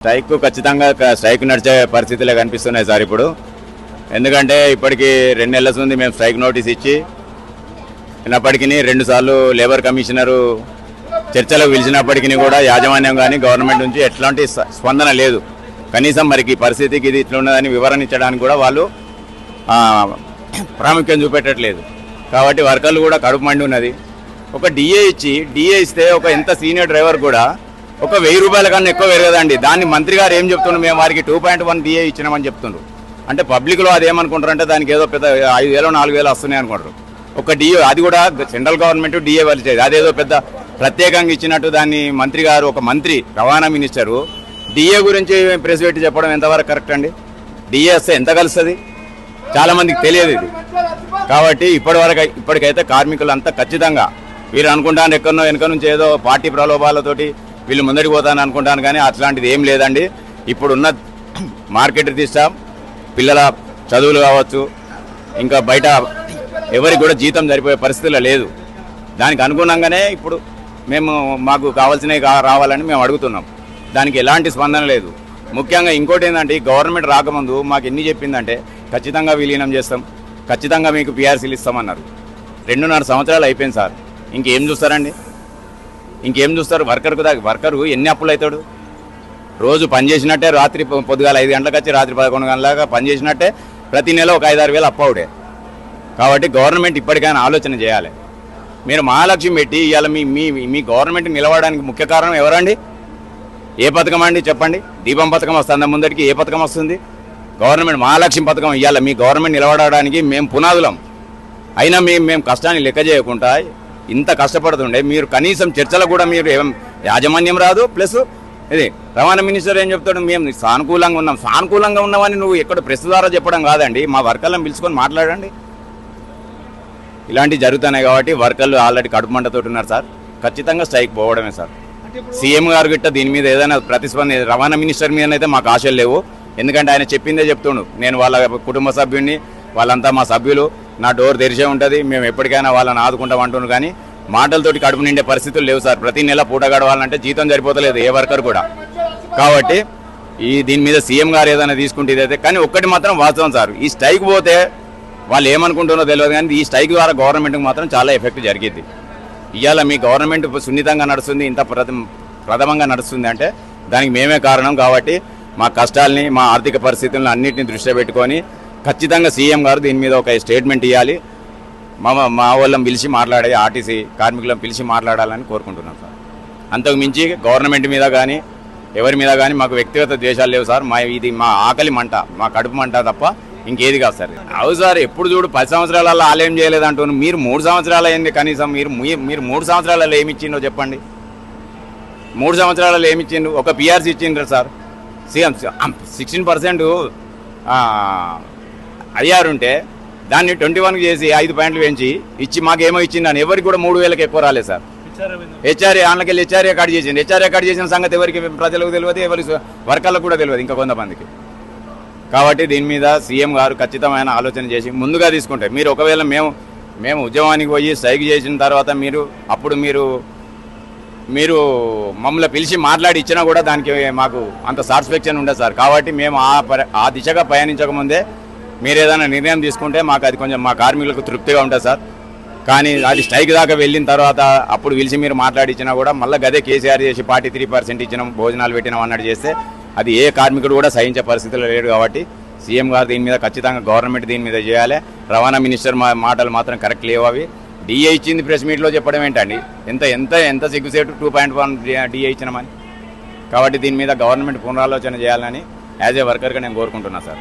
Strike ఖచ్చితంగా strike నడిచే పరిస్థితులే కనిపిస్తున్నాయి సార్ ఇప్పుడు. ఎందుకంటే ఇప్పటికీ 2 నెలల నుండి మేము స్ట్రైక్ నోటీస్ ఇచ్చి అయినప్పటికీ 2 సార్లు లేబర్ కమిషనరు చర్చలకు పిలిచినప్పటికీ కూడా యాజమాన్యం కానీ గవర్నమెంట్ నుంచి ఎట్లాంటి స్పందన లేదు. కనీసం మరికి పరిస్థితికి ఇది ఇట్లా ఉన్నదని వివరణ ఇచ్చడానికి కూడా వాళ్ళు ప్రాముఖ్యం చూపెట్టట్లేదు. కాబట్టి వర్కర్లు కూడా కడుపు మండి ఉన్నది. ఒక డిఏ ఇస్తే ఒక ఎంత సీనియర్ డ్రైవర్ కూడా ఒక 1000 రూపాయల కన్నా ఎక్కువ పెరగదండి. దాన్ని మంత్రి గారు ఏం చెప్తున్నారు, మేము వారికి 2.1 డిఏ ఇచ్చినామని చెప్తున్నారు. అంటే పబ్లిక్లో అది ఏమనుకుంటారంటే దానికి ఏదో పెద్ద 5000 4000 వస్తున్నాయి అనుకుంటారు. ఒక డిఏ అది కూడా సెంట్రల్ గవర్నమెంట్ డిఏ వలిచేది, అదేదో పెద్ద ప్రత్యేకంగా ఇచ్చినట్టు దాన్ని మంత్రి గారు ఒక మంత్రి రవాణా మినిస్టరు డిఏ గురించి ప్రెస్ పెట్టి చెప్పడం ఎంతవరకు కరెక్ట్ అండి? డిఏ వస్తే ఎంత కలుస్తుంది? చాలామందికి తెలియదు ఇది. కాబట్టి ఇప్పటికైతే కార్మికులు అంతా ఖచ్చితంగా వీరు అనుకుంటాను ఎక్కడో వెనక నుంచి ఏదో పార్టీ ప్రలోభాలతోటి వీళ్ళు ముందడికి పోతాను అనుకుంటాను, కానీ అట్లాంటిది ఏం లేదండి. ఇప్పుడున్న మార్కెట్ తీస్తాం, పిల్లల చదువులు కావచ్చు, ఇంకా బయట ఎవరికి కూడా జీతం సరిపోయే పరిస్థితుల్లో లేదు. దానికి అనుగుణంగానే ఇప్పుడు మాకు కావాల్సినవి రావాలని మేము అడుగుతున్నాం. దానికి ఎలాంటి స్పందన లేదు. ముఖ్యంగా ఇంకోటి ఏంటంటే గవర్నమెంట్ రాకముందు మాకు ఎన్ని చెప్పిందంటే ఖచ్చితంగా విలీనం చేస్తాం, ఖచ్చితంగా మీకు పిఆర్సీలు ఇస్తామన్నారు. 2.5 సంవత్సరాలు అయిపోయింది సార్. ఇంకేం చూస్తారండి? ఇంకేం చూస్తారు? వర్కరు ఎన్ని అప్పులు అవుతాడు? రోజు పనిచేసినట్టే రాత్రి పొద్దుగాల 5 గంటలకు వచ్చి రాత్రి 11 గంటలకు పనిచేసినట్టే ప్రతి నెల ఒక 5-6 వేలు అప్పు అవుడే. కాబట్టి గవర్నమెంట్ ఇప్పటికైనా ఆలోచన చేయాలి. మీరు మహాలక్ష్మి పెట్టి ఇవాళ మీ గవర్నమెంట్ నిలవడానికి ముఖ్య కారణం ఎవరండి? ఏ పథకం అండి చెప్పండి? దీపం పథకం వస్తుంది ముందరికి, ఏ పథకం వస్తుంది? గవర్నమెంట్ మహాలక్ష్మి పథకం. ఇవాళ మీ గవర్నమెంట్ నిలబడడానికి మేము పునాదులం. అయినా మేము కష్టాన్ని లెక్క చేయకుండా ఇంత కష్టపడుతుండే మీరు కనీసం చర్చలకు కూడా మీరు యాజమాన్యం రాదు. ప్లస్ ఇది రవాణా మినిస్టర్ ఏం చెప్తాడు, మేము సానుకూలంగా ఉన్నామని నువ్వు ఎక్కడ ప్రెస్ ద్వారా చెప్పడం కాదండి, మా వర్కర్లను పిలుచుకొని మాట్లాడండి. ఇలాంటివి జరుగుతున్నాయి కాబట్టి వర్కర్లు ఆల్రెడీ కడుపు మంటతోటి ఉన్నారు సార్. ఖచ్చితంగా స్ట్రైక్ పోవడమే సార్. సీఎం గారు గిట్ట దీని మీద ఏదైనా ప్రతిస్పందన, రవాణా మినిస్టర్ మీద అయితే మాకు ఆశలు లేవు. ఎందుకంటే ఆయన చెప్పిందే చెప్తుండు, నేను వాళ్ళ కుటుంబ సభ్యుడిని, వాళ్ళంతా మా సభ్యులు, నా డోర్ తెరిచే ఉంటుంది, మేము ఎప్పటికైనా వాళ్ళని ఆదుకుంటాం అంటున్నారు. కానీ మాటలతోటి కడుపు నిండే పరిస్థితులు లేవు సార్. ప్రతి నెల పూట గడవాలంటే జీతం సరిపోతలేదు ఏ వర్కర్ కూడా. కాబట్టి దీని మీద సీఎం గారు ఏదైనా తీసుకుంటే ఇదైతే. కానీ ఒక్కటి మాత్రం వాస్తవం సార్, ఈ స్ట్రైక్ పోతే వాళ్ళు ఏమనుకుంటున్నారో తెలియదు, కానీ ఈ స్ట్రైక్ ద్వారా గవర్నమెంట్కి మాత్రం చాలా ఎఫెక్ట్ జరిగింది. ఇవాళ మీ గవర్నమెంట్ సున్నితంగా నడుస్తుంది, ఇంత ప్రథమంగా నడుస్తుంది అంటే దానికి మేమే కారణం. కాబట్టి మా కష్టాలని, మా ఆర్థిక పరిస్థితులను అన్నింటినీ దృష్టిలో పెట్టుకొని ఖచ్చితంగా సీఎం గారు దీని మీద ఒక స్టేట్మెంట్ ఇవ్వాలి. మా వాళ్ళని పిలిచి మాట్లాడే, ఆర్టీసీ కార్మికులను పిలిచి మాట్లాడాలని కోరుకుంటున్నాం సార్. అంతకు మించి గవర్నమెంట్ మీద కానీ ఎవరి మీద కానీ మాకు వ్యక్తిగత ద్వేషాలు లేవు సార్. ఇది మా ఆకలి మంట, మా కడుపు మంట తప్ప ఇంకేది కాదు సార్. అవు సార్, ఎప్పుడు చూడు 10 సంవత్సరాలలో ఆలయం చేయలేదు అంటున్నారు. మీరు 3 సంవత్సరాలు అయింది కనీసం. మీరు 3 సంవత్సరాలలో ఏమిచ్చిండో చెప్పండి. 3 సంవత్సరాలలో ఏమిచ్చిండు? ఒక పిఆర్సీ ఇచ్చిండ్రు సార్. సీఎం 16% అయ్యారుంటే దాన్ని 21 చేసి 5 పాయింట్లు పెంచి ఇచ్చి మాకేమో ఇచ్చిందని ఎవరికి కూడా 3000కి ఎక్కువ రాలేదు సార్. హెచ్ఆర్ఏ ఆన్లకెళ్ళి హెచ్ఆర్ఏ కార్డు చేసింది. హెచ్ఆర్ఏ కార్డు చేసిన సంగతి ఎవరికి ప్రజలకు తెలియదు, ఎవరి వర్కర్లకు కూడా తెలియదు, ఇంకా కొంతమందికి. కాబట్టి దీని మీద సీఎం గారు ఖచ్చితమైన ఆలోచన చేసి ముందుగా తీసుకుంటే, మీరు ఒకవేళ మేము ఉద్యమానికి పోయి స్ట్రైక్ చేసిన తర్వాత అప్పుడు మీరు మమ్మల్ని పిలిచి మాట్లాడి ఇచ్చినా కూడా దానికి మాకు అంత సాటిస్ఫాక్షన్ ఉండదు సార్. కాబట్టి మేము ఆ దిశగా పయనించకముందే మీరు ఏదైనా నిర్ణయం తీసుకుంటే మాకు అది కొంచెం మా కార్మికులకు తృప్తిగా ఉంటుంది సార్. కానీ అది స్ట్రైక్ దాకా వెళ్ళిన తర్వాత అప్పుడు పిలిచి మీరు మాట్లాడి ఇచ్చినా కూడా మళ్ళీ గదే కేసీఆర్ చేసి 43% ఇచ్చినాం, భోజనాలు పెట్టినాం అన్నట్టు చేస్తే అది ఏ కార్మికుడు కూడా సహించే పరిస్థితుల్లో లేడు. కాబట్టి సీఎం గారు దీని మీద ఖచ్చితంగా గవర్నమెంట్ దీని మీద చేయాలి. రవాణా మినిస్టర్ మాటలు మాత్రం కరెక్ట్ లేవు. అవి డిఏ ఇచ్చింది ప్రెస్ మీట్లో చెప్పడం ఏంటండి? ఎంత సిగ్గుసేటు 2.1 డిఏ ఇచ్చినామని. కాబట్టి దీని మీద గవర్నమెంట్ పునరాలోచన చేయాలని యాజ్ ఏ వర్కర్గా నేను కోరుకుంటున్నాను సార్.